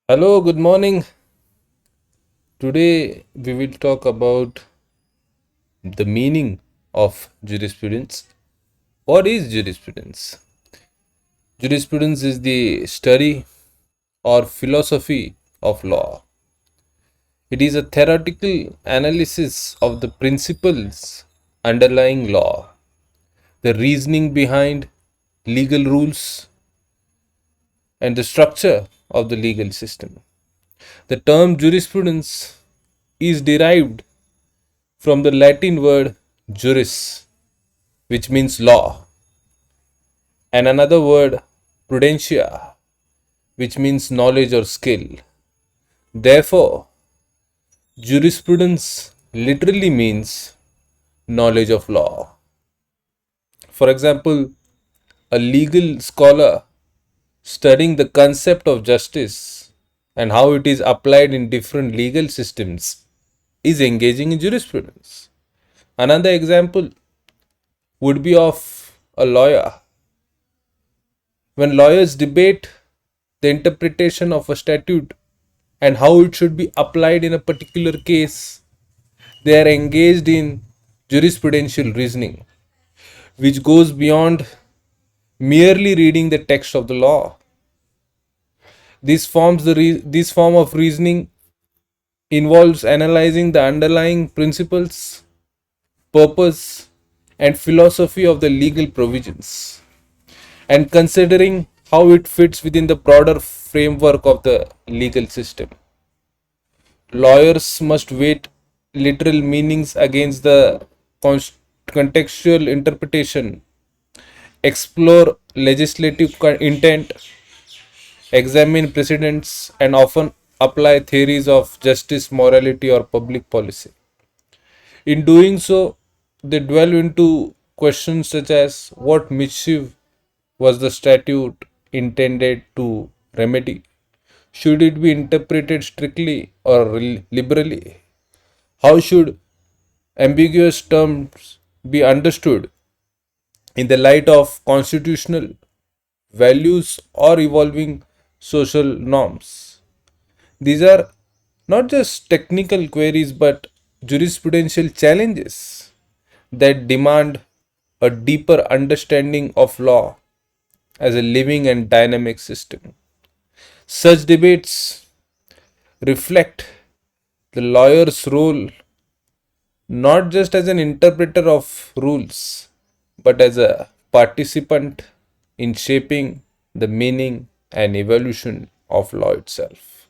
Hello, good morning. Today we will talk about the meaning of jurisprudence. What is jurisprudence? Jurisprudence is the study or philosophy of law. It is a theoretical analysis of the principles underlying law, the reasoning behind legal rules, and the structure of the legal system. The term jurisprudence is derived from the Latin word juris, which means law, and another word prudentia, which means knowledge or skill. Therefore, jurisprudence literally means knowledge of law. For example, a legal scholar studying the concept of justice and how it is applied in different legal systems is engaging in jurisprudence. Another example would be of a lawyer. When lawyers debate the interpretation of a statute and how it should be applied in a particular case, they are engaged in jurisprudential reasoning, which goes beyond merely reading the text of the law. This form of reasoning involves analyzing the underlying principles, purpose, and philosophy of the legal provisions and considering how it fits within the broader framework of the legal system. Lawyers must weigh literal meanings against the contextual interpretation, explore legislative intent, examine precedents, and often apply theories of justice, morality, or public policy. In doing so, they delve into questions such as what mischief was the statute intended to remedy? Should it be interpreted strictly or liberally? How should ambiguous terms be understood in the light of constitutional values or evolving social norms? These are not just technical queries but jurisprudential challenges that demand a deeper understanding of law as a living and dynamic system. Such debates reflect the lawyer's role not just as an interpreter of rules, but as a participant in shaping the meaning and evolution of law itself.